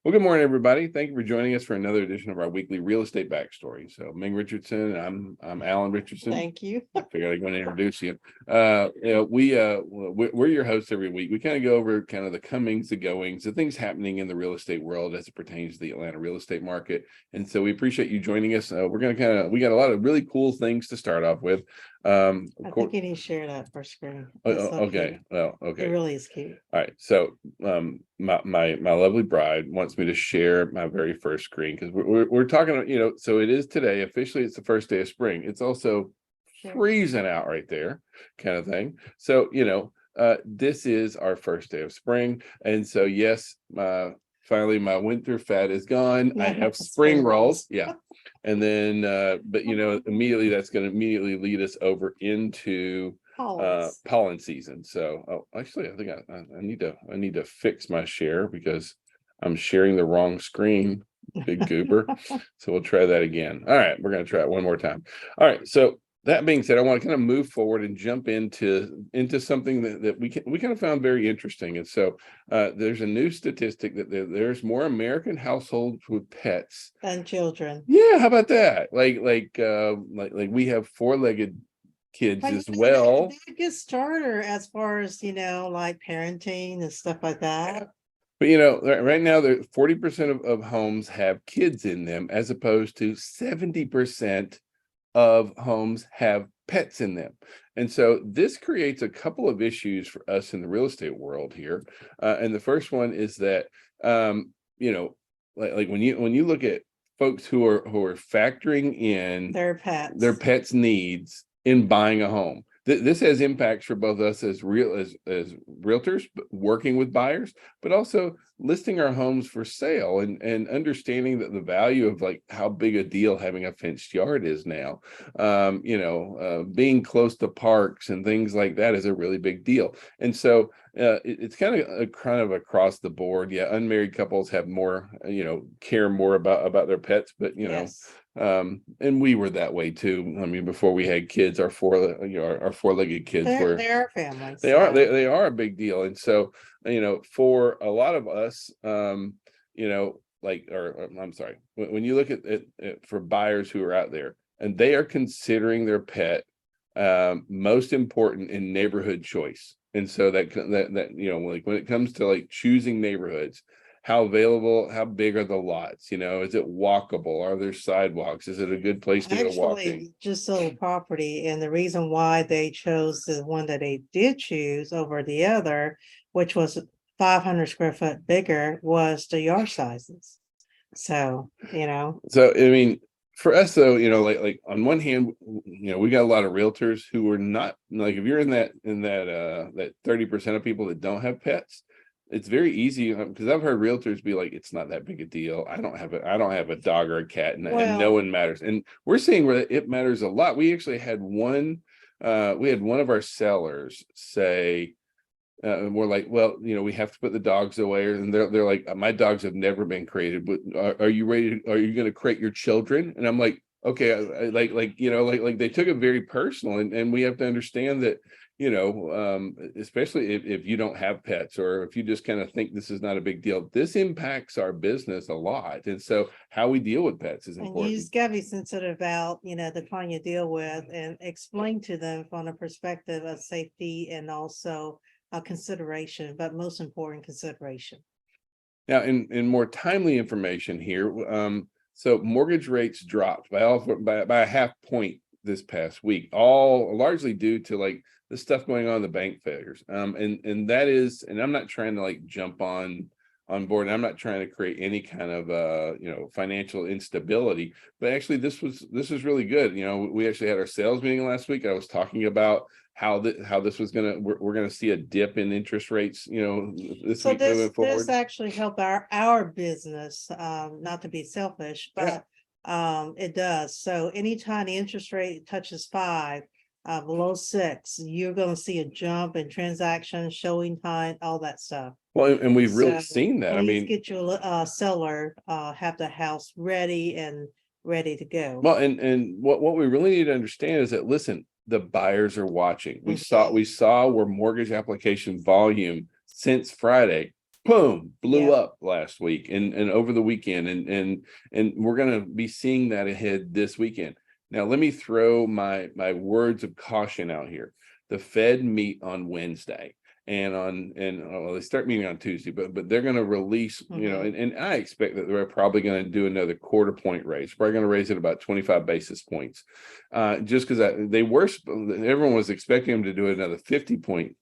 Well, good morning, everybody. Thank you for joining us for another edition of our weekly real estate backstory. So, Ming Richardson, I'm Alan Richardson. Thank you. I figured I'm going to introduce you. We're your hosts every week. We kind of go over kind of the comings, the goings, the things happening in the real estate world as it pertains to the Atlanta real estate market. And so we appreciate you joining us. We got a lot of really cool things to start off with. I think you need to share that first screen. That's so Okay. cute. Well, It okay. really is cute. All right. So my lovely bride wants me to share my very first screen because we're talking, so it is today. Officially, it's the first day of spring. It's also Sure. freezing out right there, kind of thing. So, this is our first day of spring. And so yes, finally my winter fat is gone. I have spring rolls. Yeah. And then but immediately that's going to immediately lead us over into pollen season. So actually I think I need to fix my share because I'm sharing the wrong screen, big goober. So we'll try that again. All right, we're going to try it one more time. All right, so that being said, I want to kind of move forward and jump into something that we kind of found very interesting. And so there's a new statistic that there's more American households with pets And children. Yeah, how about that? Like we have four-legged kids But as well. they're a good starter as far as, like parenting and stuff like that. But right now, 40% of homes have kids in them, as opposed to 70% of homes have pets in them. And so this creates a couple of issues for us in the real estate world here. And the first one is that like when you look at folks who are factoring in Their pets' needs in buying a home. This has impacts for both us as realtors working with buyers, but also listing our homes for sale and understanding that the value of like how big a deal having a fenced yard is now. Being close to parks and things like that is a really big deal. And so it's kind of across the board. Yeah, unmarried couples have more, care more about their pets, but Yes. And we were that way too. I mean, before we had kids, our four-legged kids were They're families. they are a big deal. And so for a lot of us, I'm sorry, when you look at it for buyers who are out there and they are considering their pet most important in neighborhood choice. And so that like when it comes to like choosing neighborhoods, how big are the lots? Is it walkable? Are there sidewalks? Is it a good place to go walking? Actually, just sold property, and the reason why they chose the one that they did choose over the other, which was 500 square foot bigger, was the yard sizes. So, So I mean, for us though, like on one hand, we got a lot of realtors who are not like, if you're in that 30% of people that don't have pets, it's very easy because I've heard realtors be like, it's not that big a deal. I don't have a dog or a cat, and no one matters. And we're seeing where it matters a lot. We actually had one of our sellers say, we're like, well, we have to put the dogs away, and they're like, my dogs have never been created, but are you ready? Are you going to crate your children? And I'm like, okay, like they took it very personal, and we have to understand that, especially if you don't have pets, or if you just kind of think this is not a big deal, this impacts our business a lot. And so how we deal with pets is important. And you just gotta be sensitive about, the client you deal with, and explain to them from the perspective of safety and also a consideration, but most important, consideration. Now, in more timely information here, so mortgage rates dropped by a half point this past week, all largely due to like the stuff going on in the bank failures. And that is, and I'm not trying to like jump on board. And I'm not trying to create any kind of financial instability, but actually this was really good. We actually had our sales meeting last week. I was talking about how this was we're gonna see a dip in interest rates, this week moving forward. This actually helped our business, not to be selfish, but it does. So anytime the interest rate touches 5, below 6, you're gonna see a jump in transactions, showing time, all that stuff. Well, and we've really So seen that. I please mean, get your seller have the house ready to go. well, and what we really need to understand is that, listen, the buyers are watching. We saw where mortgage application volume since Friday boom, blew Yep. up last week and over the weekend. And we're gonna be seeing that ahead this weekend. Now, let me throw my words of caution out here. The Fed meet on Wednesday. Well, they start meeting on Tuesday, but they're going to release, and I expect that they're probably going to do another quarter point raise, probably going to raise it about 25 basis points, just because everyone was expecting them to do another 50 point,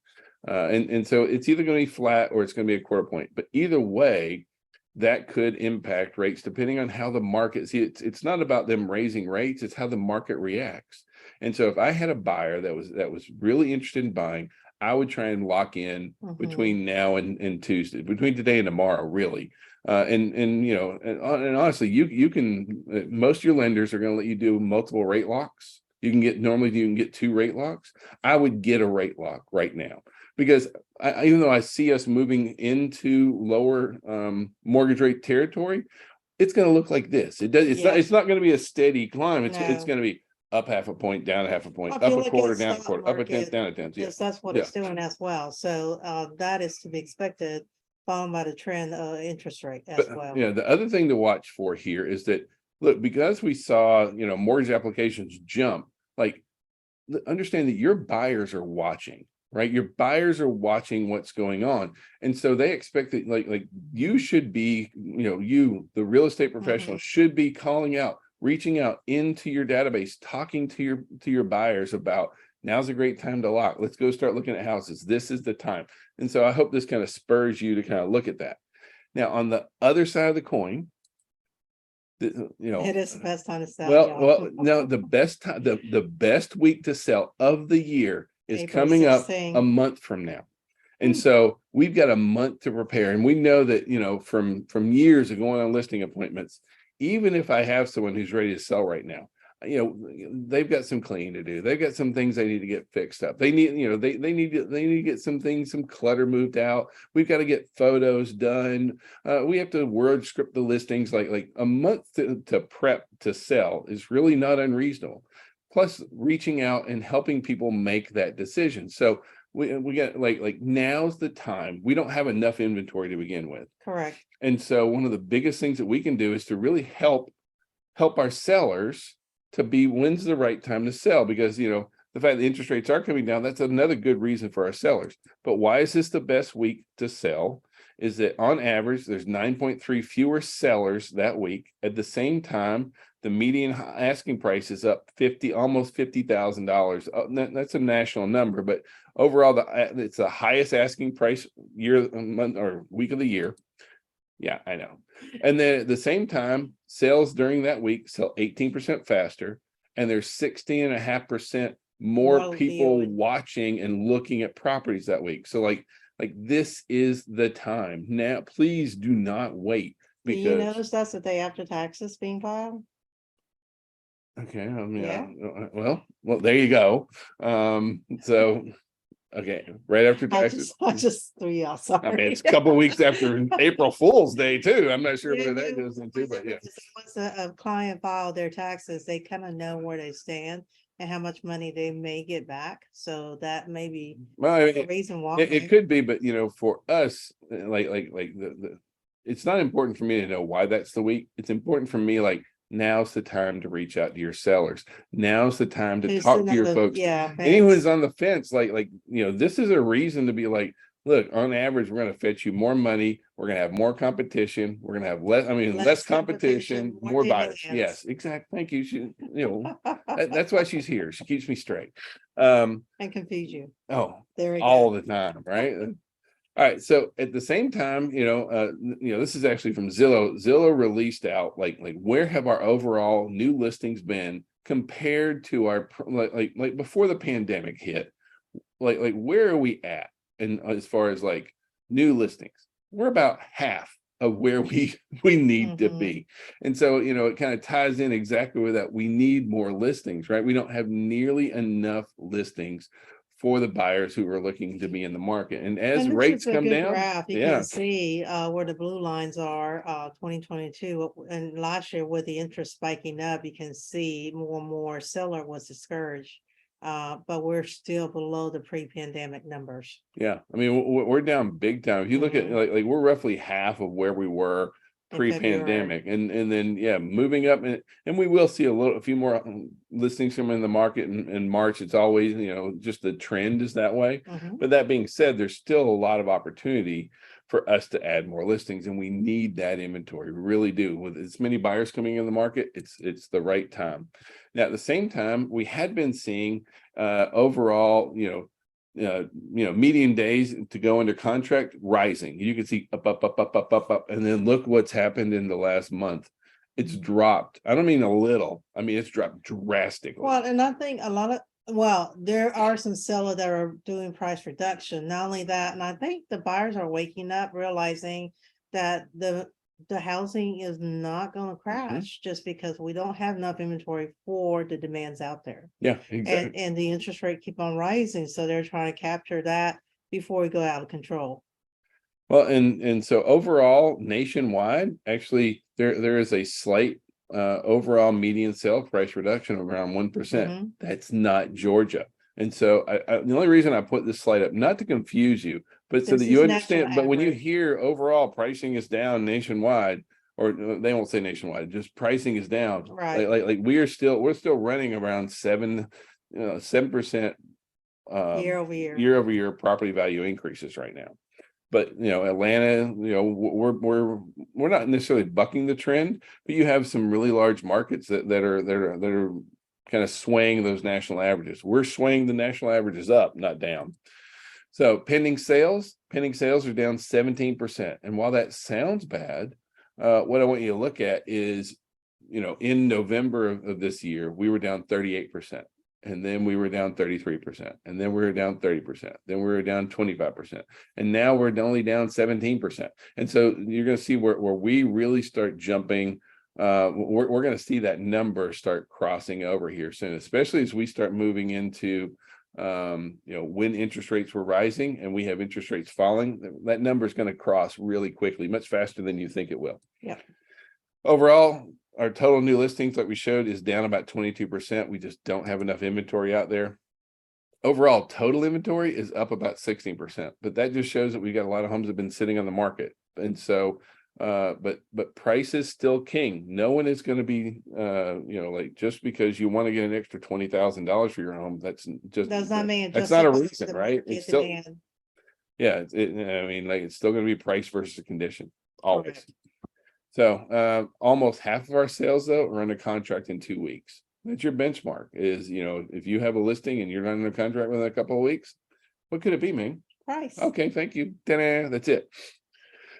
and so it's either going to be flat or it's going to be a quarter point. But either way, that could impact rates depending on how the market. See, it's not about them raising rates; it's how the market reacts. And so, if I had a buyer that was really interested in buying, I would try and lock in between now and Tuesday, between today and tomorrow, really. And honestly, you can, most of your lenders are going to let you do multiple rate locks. Normally you can get 2 rate locks. I would get a rate lock right now because even though I see us moving into lower mortgage rate territory, it's going to look like this. It's not going to be a steady climb. It's going to be up half a point, down half a point, If up you a look quarter, at down a stock quarter, up a tenth, market, down a tenth. Yeah. yes, that's what Yeah. it's doing as well. So that is to be expected, followed by the trend of interest rate as well. Yeah, the other thing to watch for here is that, look, because we saw, mortgage applications jump, like, understand that your buyers are watching, right? Your buyers are watching what's going on. And so they expect that like you should be, the real estate professional should be calling out, reaching out into your database, talking to your buyers about, now's a great time to lock. Let's go start looking at houses. This is the time. And so I hope this kind of spurs you to kind of look at that. Now, on the other side of the coin, It is the best time to sell. well, no, the best time, the best week to sell of the year is April coming up 16. a month from now. And so we've got a month to prepare. And we know that, from years of going on listing appointments, even if I have someone who's ready to sell right now, they've got some cleaning to do. They've got some things they need to get fixed up. They need, they need to get some things, some clutter moved out. We've got to get photos done. We have to word script the listings. Like a month to prep to sell is really not unreasonable. Plus reaching out and helping people make that decision. So we got like now's the time. We don't have enough inventory to begin with. Correct. And so one of the biggest things that we can do is to really help our sellers to be, when's the right time to sell, because the fact that interest rates are coming down, that's another good reason for our sellers. But why is this the best week to sell? Is that on average there's 9.3 fewer sellers that week. At the same time, the median asking price is up almost $50,000. That's a national number, but overall it's the highest asking price month or week of the year. Yeah, I know. And then at the same time, sales during that week sell 18% faster, and there's 16.5% more people watching and looking at properties that week. So like this is the time. Now, please do not wait. Because do you notice that's the day after taxes being filed? Okay, well, there you go. So okay, right after taxes. I just threw you off. Sorry. I mean, it's a couple of weeks after April Fool's Day too. I'm not sure where that goes into, but yeah. Once a client filed their taxes, they kind of know where they stand and how much money they may get back. So that may be the reason why. It could be, but for us, it's not important for me to know why that's the week. It's important for me, now's the time to reach out to your sellers. Now's the time to talk to your folks. Yeah, anyone who's on the fence, this is a reason to be like, look, on average, we're going to fetch you more money. We're going to have more competition. We're going to have less competition, more buyers. Yes, exactly. Thank you. That's why she's here. She keeps me straight. And confuse you. Oh, there we all go. the time, right? All right. So at the same time, this is actually from Zillow. Zillow released out where have our overall new listings been compared to our like before the pandemic hit? Like where are we at? And as far as new listings, we're about half of where we need to be. And so, it kind of ties in exactly with that. We need more listings, right? We don't have nearly enough listings for the buyers who are looking to be in the market. And as rates come down, you can see where the blue lines are, 2022 and last year with the interest spiking up, you can see more and more seller was discouraged But we're still below the pre-pandemic numbers. Yeah, I mean, we're down big time. If you look at Mhm. like we're roughly half of where we were In February. pre-pandemic, and then yeah, moving up, and we will see a few more listings come in the market in March. It's always, just the trend is that way. Mhm. But that being said, there's still a lot of opportunity for us to add more listings, and we need that inventory. We really do. With as many buyers coming in the market, it's the right time. Now, at the same time, we had been seeing overall, median days to go under contract rising. You can see up, and then look what's happened in the last month. It's dropped. I don't mean a little. I mean, it's dropped drastically. Well, and I think there are some sellers that are doing price reduction. Not only that, and I think the buyers are waking up, realizing that the housing is not gonna crash just because we don't have enough inventory for the demands out there. Yeah, exactly. And the interest rate keep on rising, so they're trying to capture that before we go out of control. Well, and so overall, nationwide, actually, there is a slight overall median sale price reduction of around 1%. Mhm. That's not Georgia. And so the only reason I put this slide up, not to confuse you, but so This that you is national understand, but when you average. hear overall pricing is down nationwide, or they won't say nationwide, just pricing is down. Right. Like we're still running around 7% Year over year. year-over-year property value increases right now. But Atlanta, we're not necessarily bucking the trend, but you have some really large markets that are kind of swaying those national averages. We're swaying the national averages up, not down. So pending sales are down 17%. And while that sounds bad, what I want you to look at is, in November of this year, we were down 38%. And then we were down 33%, and then we were down 30%, then we were down 25%, and now we're only down 17%. And so you're going to see where we really start jumping. We're going to see that number start crossing over here soon, especially as we start moving into when interest rates were rising and we have interest rates falling. That number is going to cross really quickly, much faster than you think it will. Yeah. Overall, our total new listings, like we showed, is down about 22%. We just don't have enough inventory out there. Overall, total inventory is up about 16%, but that just shows that we got a lot of homes that have been sitting on the market. And so, but price is still king. No one is going to be, like just because you want to get an extra $20,000 for your home, that's just Does not mean that's just not a because reason, the right? market It's still, demand. yeah. I mean, like it's still going to be price versus condition always. Correct. So almost half of our sales though are under contract in 2 weeks. That's your benchmark. Is if you have a listing and you're not under contract within a couple of weeks, what could it be, man? Price. Okay, thank you. Ta-da, that's it.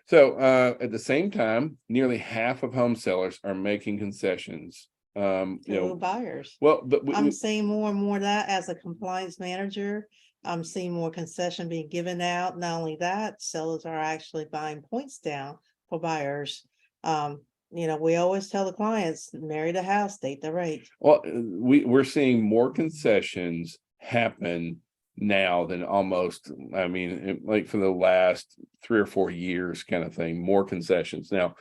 So at the same time, nearly half of home sellers are making concessions. To buyers. Well, but I'm seeing more and more of that as a compliance manager. I'm seeing more concession being given out. Not only that, sellers are actually buying points down for buyers. We always tell the clients, marry the house, date the rate. Well, we're seeing more concessions happen now than almost, I mean, like for the last 3 or 4 years kind of thing, more concessions. Now,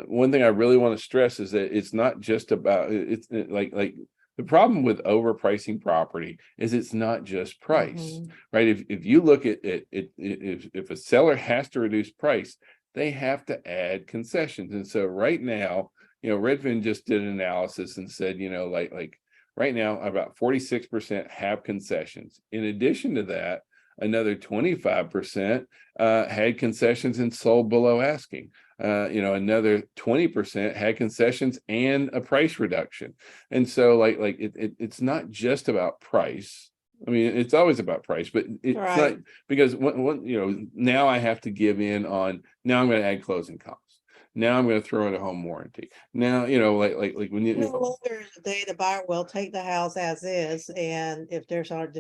one thing I really want to stress is that it's not just about like the problem with overpricing property is it's not just price, right? If you look at it, if a seller has to reduce price, they have to add concessions. And so right now, Redfin just did an analysis and said, like right now, about 46% have concessions. In addition to that, another 25% had concessions and sold below asking. Another 20% had concessions and a price reduction. And so it's not just about price. I mean, it's always about price, but it's not, because now I have to give in on, now I'm going to add closing costs. Now I'm going to throw in a home warranty. Now, like when you no longer is the day the buyer will take the house as is, and if there's our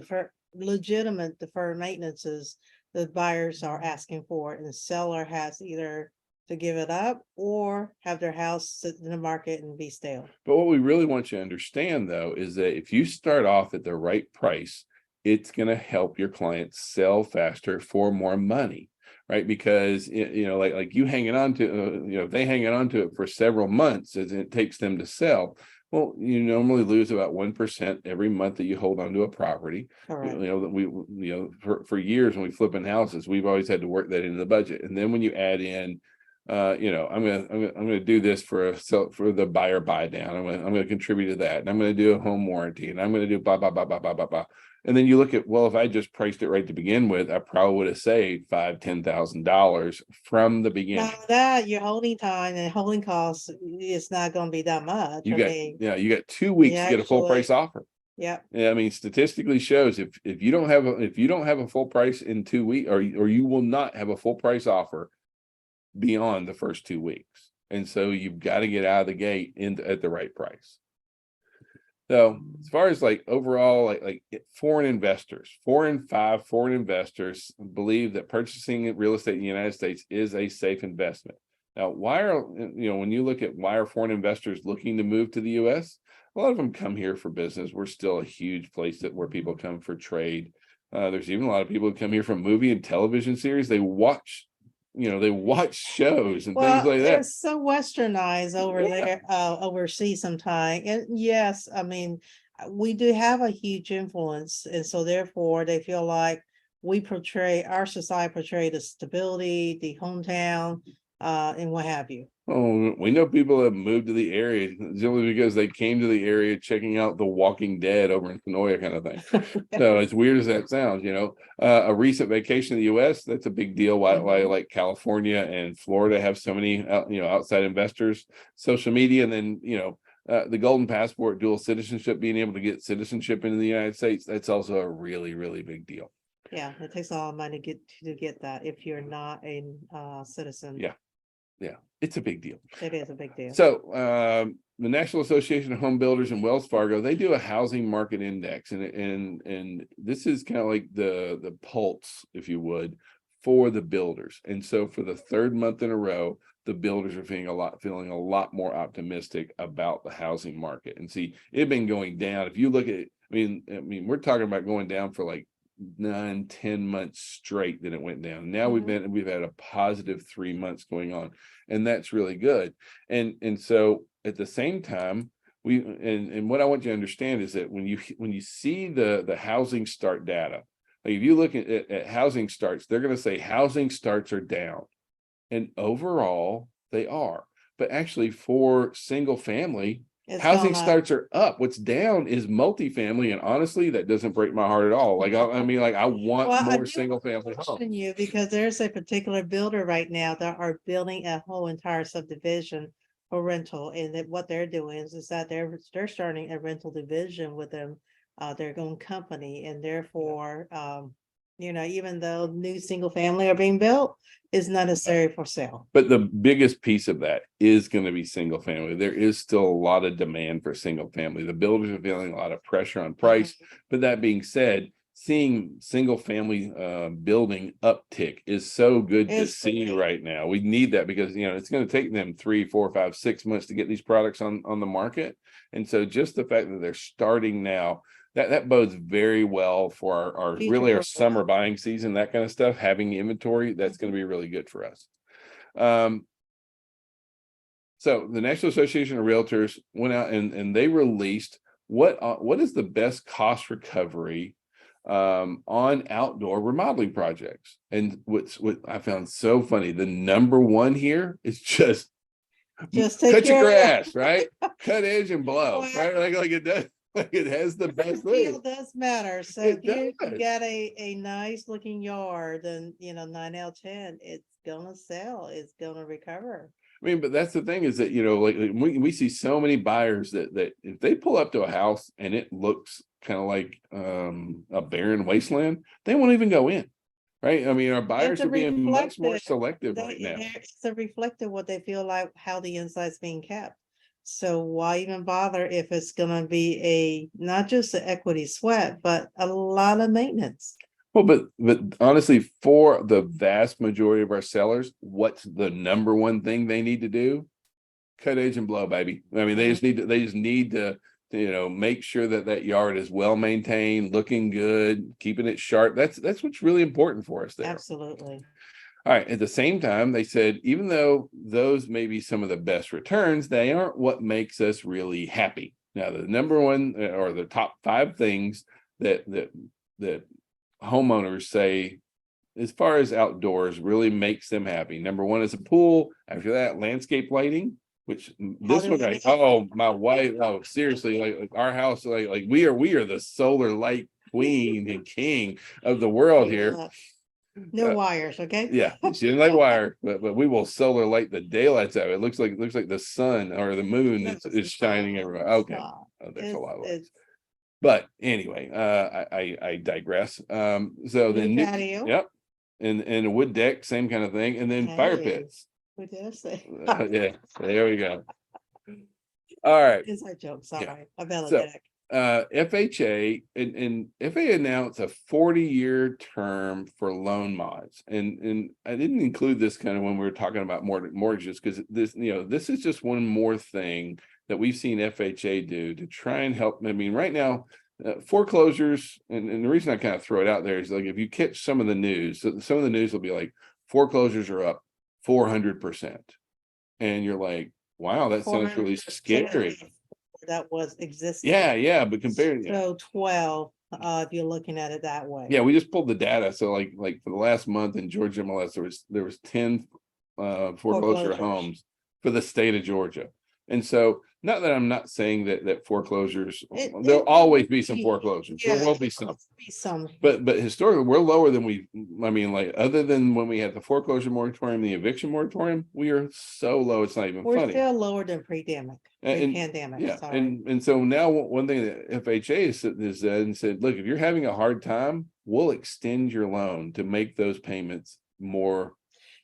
legitimate deferred maintenances, the buyers are asking for it, and the seller has either to give it up or have their house sit in the market and be stale. But what we really want you to understand, though, is that if you start off at the right price, it's going to help your clients sell faster for more money, right? Because like you hanging on to, if they hanging on to it for several months as it takes them to sell, Well, you normally lose about 1% every month that you hold onto a property. Correct. That for years when we flipping houses, we've always had to work that into the budget. And then when you add in, I'm gonna do this for the buyer buy down. I'm gonna contribute to that, and I'm gonna do a home warranty, and I'm gonna do blah blah blah blah blah blah blah. And then you look at, well, if I just priced it right to begin with, I probably would have saved $5,000-$10,000 from the beginning. Now that your holding time and holding costs is not gonna be that much. You I got mean, you got 2 weeks to get a full price offer. yeah, Yeah, I mean, statistically shows if you don't have a full price in 2 weeks, or you will not have a full price offer beyond the first 2 weeks. And so you've got to get out of the gate at the right price. So as far as like overall, like foreign investors, 4 in 5 foreign investors believe that purchasing real estate in the United States is a safe investment. Now, when you look at why are foreign investors looking to move to the US, a lot of them come here for business. We're still a huge place where people come for trade. There's even a lot of people who come here from movie and television series. They watch shows and things like that. It's so westernized over there, overseas sometimes. And yes, I mean, we do have a huge influence. And so therefore they feel like our society portray the stability, the hometown, and what have you. Oh, we know people have moved to the area simply because they came to the area checking out The Walking Dead over in Sonoya, kind of thing. So as weird as that sounds, a recent vacation in the US, that's a big deal. Why like California and Florida have so many outside investors, social media, and then the golden passport, dual citizenship, being able to get citizenship into the United States, that's also a really, really big deal. Yeah, it takes a lot of money to get that if you're not a citizen. Yeah, it's a big deal. It is a big deal. So the National Association of Home Builders and Wells Fargo, they do a housing market index, and this is kind of like the pulse, if you would, for the builders. And so for the third month in a row, the builders are feeling a lot more optimistic about the housing market. And see, it's been going down. If you look at it, I mean, we're talking about going down for like 9-10 months straight that it went down. Now we've had a positive 3 months going on, and that's really good. And so at the same time, and what I want you to understand is that when you see the housing start data, like if you look at housing starts, they're going to say housing starts are down, and overall they are, but actually for single family, housing starts are up. What's down is multifamily, and honestly, that doesn't break my heart at all. Like I want more single family homes. You because there's a particular builder right now that are building a whole entire subdivision for rental, and that what they're doing is that they're starting a rental division with them, their own company, and therefore, even though new single family are being built, is not necessary for sale. But the biggest piece of that is going to be single family. There is still a lot of demand for single family. The builders are feeling a lot of pressure on price. But that being said, seeing single family building uptick is so good to see right now. We need that because it's going to take them 3, 4, 5, 6 months to get these products on the market. And so just the fact that they're starting now, that bodes very well for our summer buying season, that kind of stuff. Having inventory, that's going to be really good for us. So the National Association of Realtors went out and they released what is the best cost recovery on outdoor remodeling projects. And what I found so funny, the number one here is just cut your grass, right? Cut edge and blow, right? Like it does. It has the best thing. It does matter. So if you get a nice looking yard, then 9 out of 10, it's gonna sell, it's gonna recover. I mean, but that's the thing is that we see so many buyers that if they pull up to a house and it looks kind of like a barren wasteland, they won't even go in. Right. I mean, our buyers are being much more selective right now. It's a reflective what they feel like, how the inside's being kept. So why even bother if it's going to be not just an equity sweat, but a lot of maintenance? Well, but honestly, for the vast majority of our sellers, what's the number one thing they need to do? Cut edge and blow, baby. I mean, they just need to make sure that yard is well maintained, looking good, keeping it sharp. That's what's really important for us there. Absolutely. All right. At the same time, they said, even though those may be some of the best returns, they aren't what makes us really happy. Now, the number one or the top 5 things that homeowners say, as far as outdoors, really makes them happy. Number 1 is a pool. After that, landscape lighting, which this do one, you oh, my wife, oh, seriously, like our house, like we are the solar light queen and king of the world here. No wires, okay? Yeah, she didn't like wire, but we will solar light the daylights out. It looks like the sun or the moon is shining everywhere. Okay, Stop. there's a lot of lights. It's But anyway, I digress. So new then, patio. yep, and a wood deck, same kind of thing, and then fire Hey. pits. What did I say? Yeah, there we go. All right. Inside joke, sorry, about a So, deck. FHA and FHA announced a 40-year term for loan mods, and I didn't include this kind of when we were talking about mortgages, because this this is just one more thing that we've seen FHA do to try and help. I mean, right now, foreclosures, and the reason I kind of throw it out there is, like, if you catch some of the news, so some of the news will be like, foreclosures are up 400%, and you're like, wow, that sounds really 400% scary. That was existing. Yeah, but compared, So 12, if you're looking at it that way. yeah, we just pulled the data. So like for the last month in Georgia MLS, there was 10 foreclosure Foreclosures. homes for the state of Georgia. And so, not that I'm not saying that foreclosures, there'll always be some foreclosures. There will be some. But historically, we're lower than I mean, like, other than when we had the foreclosure moratorium, the eviction moratorium, we are so low, it's not even We're funny. still lower than pandemic. Yeah, Sorry. and so now one thing that FHA has said and said, look, if you're having a hard time, we'll extend your loan to make those payments more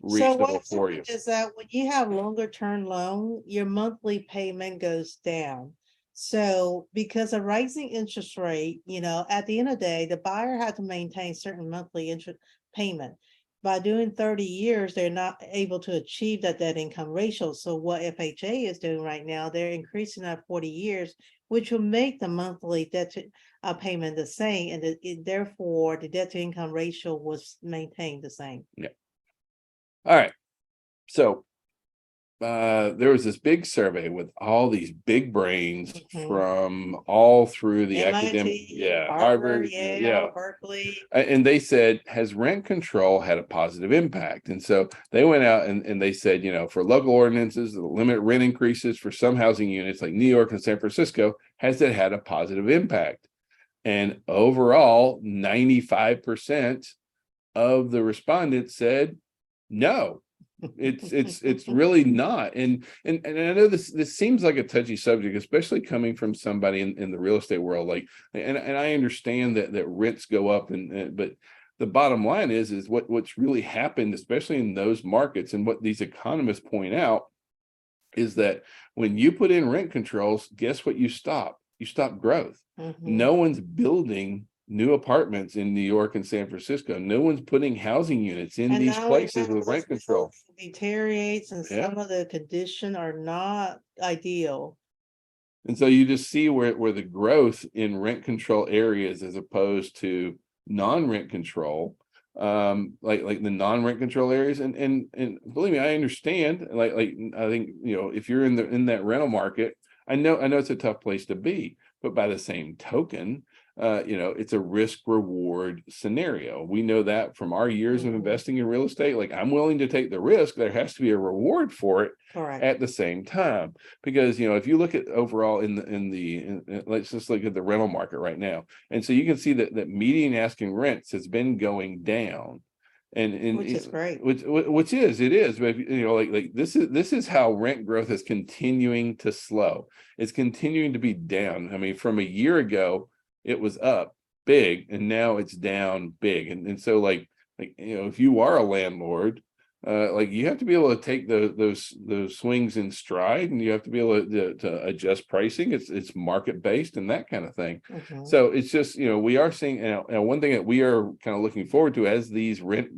So reasonable what for you. is that when you have longer term loan, your monthly payment goes down. So because of rising interest rate, at the end of the day, the buyer had to maintain certain monthly interest payment. By doing 30 years, they're not able to achieve that debt income ratio. So what FHA is doing right now, they're increasing that 40 years, which will make the monthly debt to payment the same, and therefore the debt to income ratio was maintained the same. Yeah. All right. So there was this big survey with all these big brains from all through the academic, Harvard, Yale, Berkeley. And they said, has rent control had a positive impact? And so they went out and they said, for local ordinances that limit rent increases for some housing units like New York and San Francisco, has it had a positive impact? And overall, 95% of the respondents said no. It's really not. And I know this seems like a touchy subject, especially coming from somebody in the real estate world. Like, and I understand that rents go up, but the bottom line is what's really happened, especially in those markets, and what these economists point out is that when you put in rent controls, guess what? You stop growth. No one's building new apartments in New York and San Francisco. No one's putting housing units in these places with rent control. Deteriorates, and some of the conditions are not ideal. And so you just see where the growth in rent control areas, as opposed to non-rent control, like the non-rent control areas, and believe me, I understand. Like I think, if you're in that rental market, I know it's a tough place to be, but by the same token, it's a risk reward scenario. We know that from our years of investing in real estate. Like, I'm willing to take the risk. There has to be a reward for it. Correct. At the same time, because if you look at overall let's just look at the rental market right now, and so you can see that median asking rents has been going down, and which is great. It is, but this is how rent growth is continuing to slow. It's continuing to be down. I mean, from a year ago, it was up big, and now it's down big. And so if you are a landlord, you have to be able to take those swings in stride, and you have to be able to adjust pricing. It's market based and that kind of thing. So it's just, we are seeing, one thing that we are kind of looking forward to, as these rent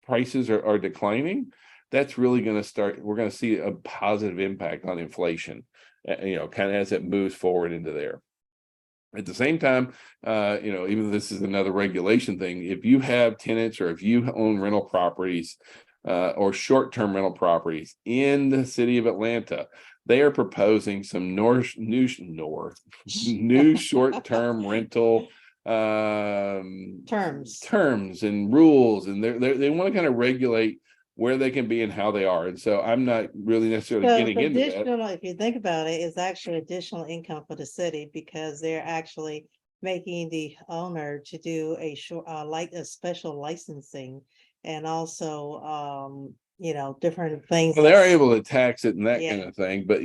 prices are declining, that's really going to start. We're going to see a positive impact on inflation, kind of as it moves forward into there. At the same time, even though this is another regulation thing, if you have tenants or if you own rental properties or short-term rental properties in the city of Atlanta, they are proposing some new short-term rental terms and rules, and they want to kind of regulate where they can be and how they are. And so I'm not really necessarily So getting into that. additional, if you think about it, is actually additional income for the city because they're actually making the owner to do a short, like a special licensing and also, different things. Well, they are able to tax it and that Yeah. kind of thing, but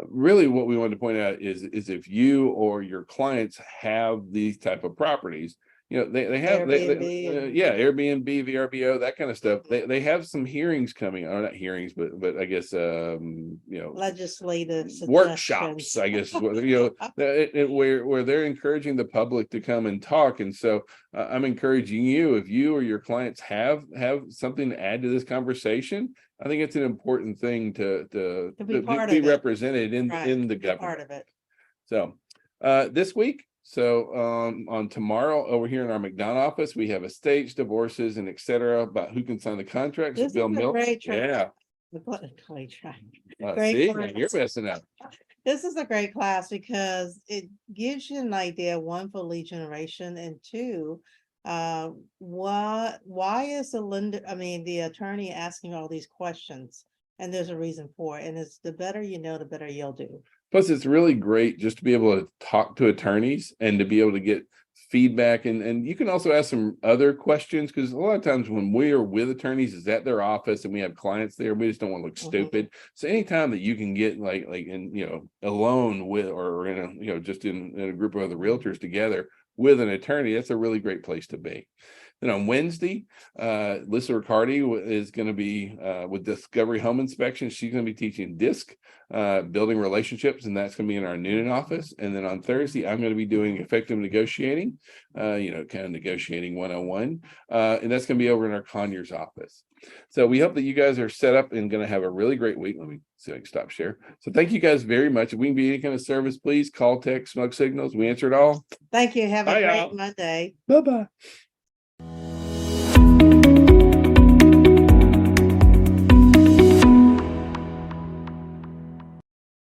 really what we wanted to point out is if you or your clients have these type of properties, they have Airbnb, VRBO, that kind of stuff. They have some hearings coming, or not hearings, but I guess legislative workshops, suggestions. I guess is what where they're encouraging the public to come and talk. And so I'm encouraging you, if you or your clients have something to add to this conversation, I think it's an important thing to be represented in the government. Part of it. So this week, on tomorrow over here in our McDonough office, we have estates, divorces, and etc. about who can sign the contracts. This Bill is a Mills. great Yeah. Great track. See, now you're messing up. This is a great class because it gives you an idea, one, for lead generation, and two, why is the attorney asking all these questions? And there's a reason for it. And it's the better you know, the better you'll do. Plus, it's really great just to be able to talk to attorneys and to be able to get feedback. And you can also ask some other questions, because a lot of times when we are with attorneys is at their office and we have clients there, we just don't want to look stupid. So anytime that you can get like in, alone with, or in a, just in a group of other realtors together with an attorney, that's a really great place to be. Then on Wednesday, Lisa Riccardi is going to be with Discovery Home Inspection. She's going to be teaching DISC, building relationships, and that's going to be in our Noonan office. And then on Thursday, I'm going to be doing effective negotiating, kind of negotiating 101. And that's going to be over in our Conyers office. So we hope that you guys are set up and going to have a really great week. Let me see if I can stop share. So thank you guys very much. If we can be any kind of service, please call, text, smoke signals. We answer it all. Thank you. Have a great Monday. Bye-bye.